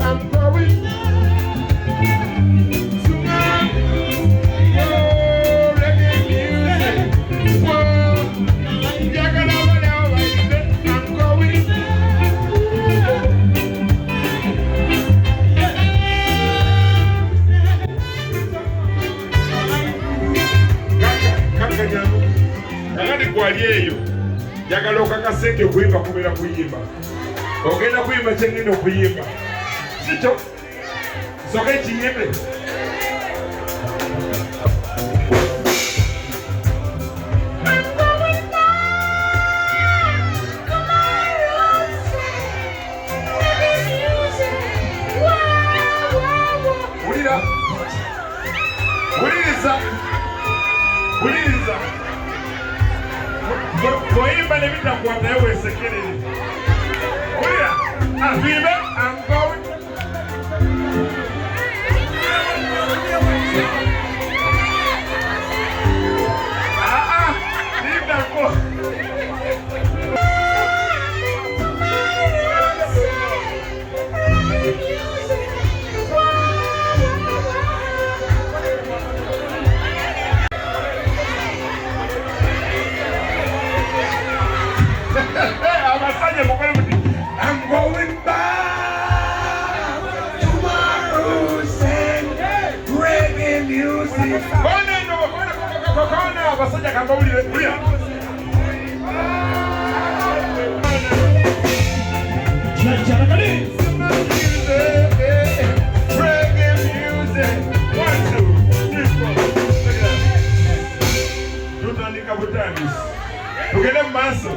I'm going to my reggae music. Whoa, you're gonna run out like that. I'm going. Agandi kwali eyo njagala okakasente okuyimba kubeera kuyimba ogenda kuyimba kyengenda okuyimba sikyo soka ekiyimbe Buliriza Koimba nebitakwata ewe sekelele Bulira Avive I'm going Leave that book I'm going back to my roots and reggae music. Reggae music. 1, 2, 3, 4. Tugende mu maaso.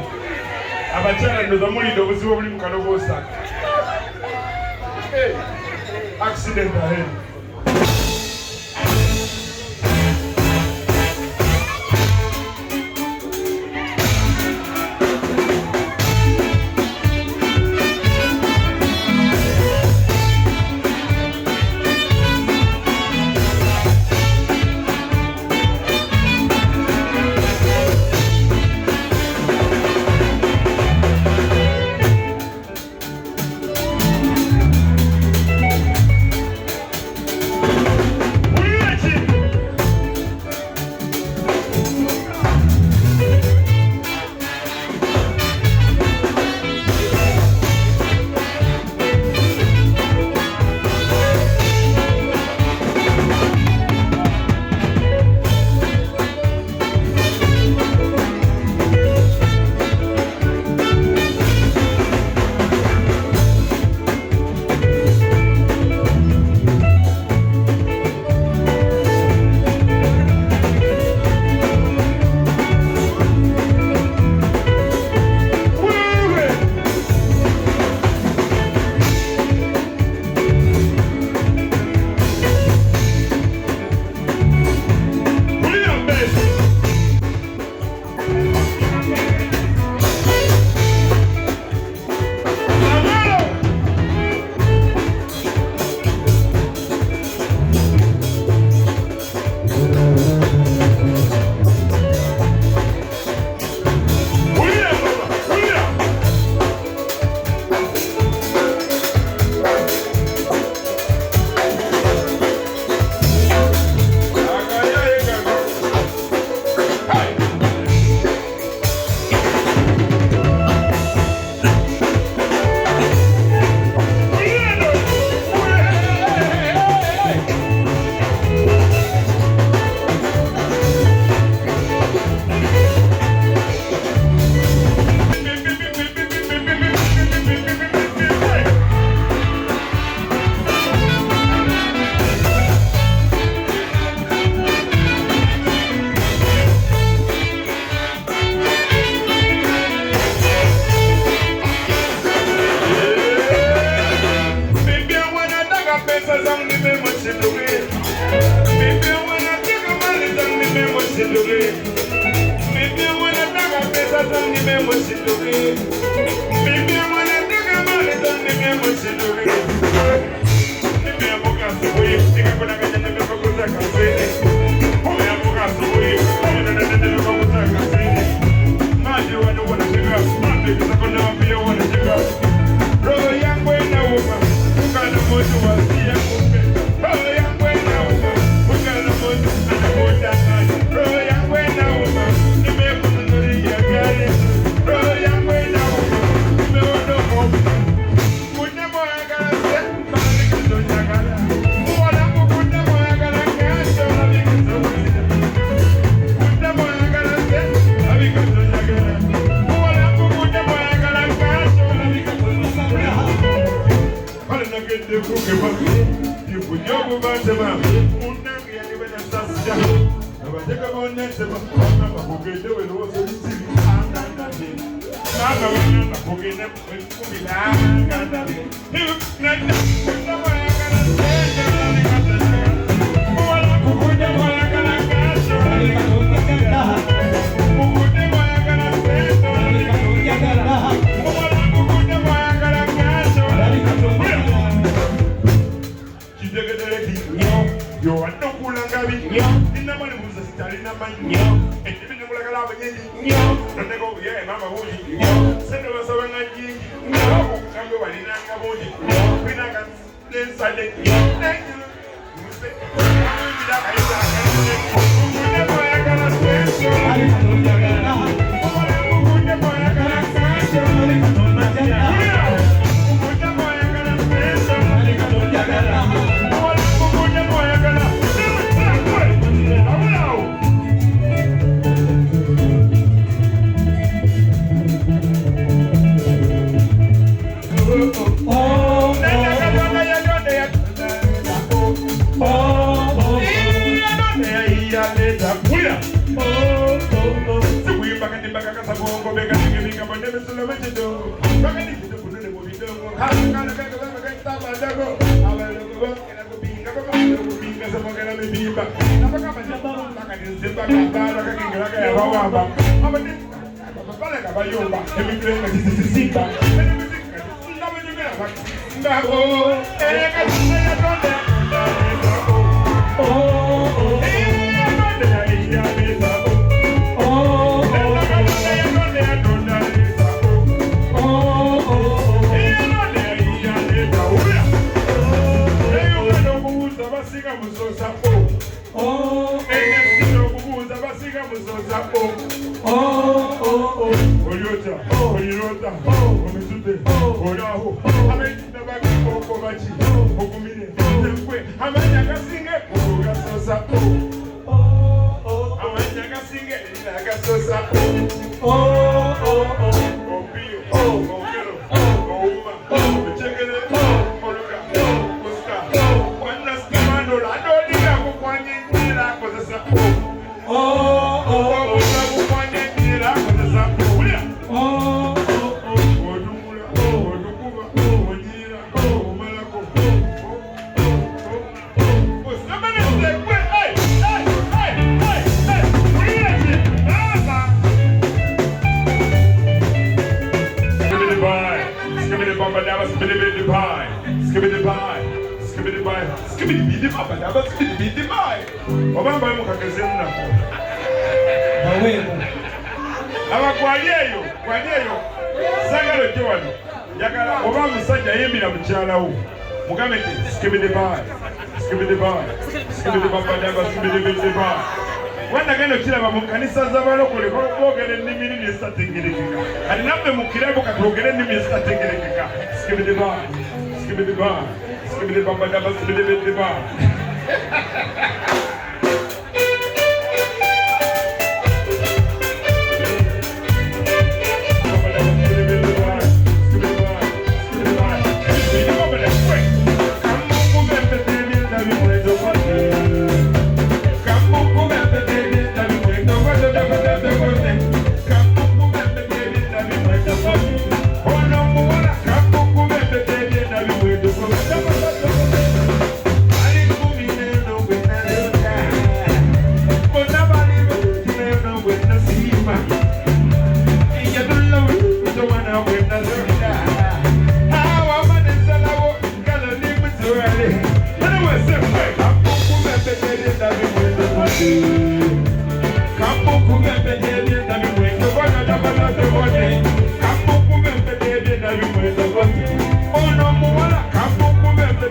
Abakyala ndoza mulidde obuzibu obuli mu kaloboosa. Accident ahead.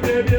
Baby,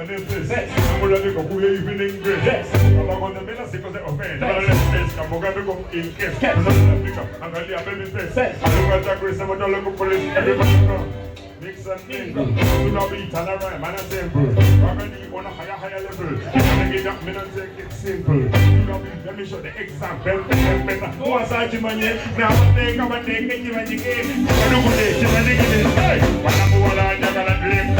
manifest. Amukubye kuye evening grace. Abakonda bela sikoze offend. Bala space Amukubye ko in case. Africa angalia baby face. Aluka grace amotolo ko police everybody go. Mix and mingle. Do not be turn around, man and simple. Ragga on a higher level. And get up, man and take it simple. Let me show the example. Who was I to money? Now they come and take it even again. I don't want it, hey! When I'm all I never let dream. I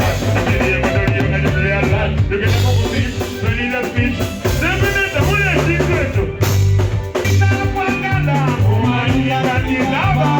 don't even get the real life. You get a couple of these, 20 left speech. 7 minutes, the whole secret. Natabuka, oh my God, you love us.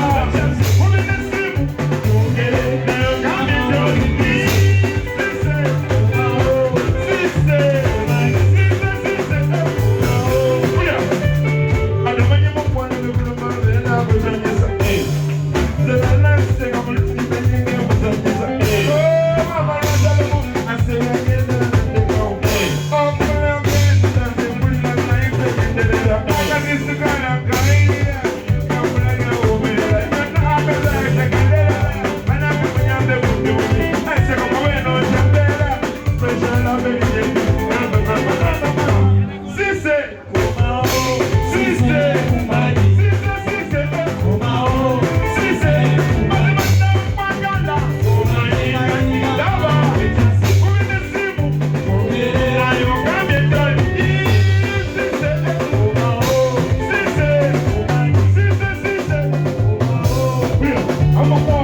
I'm a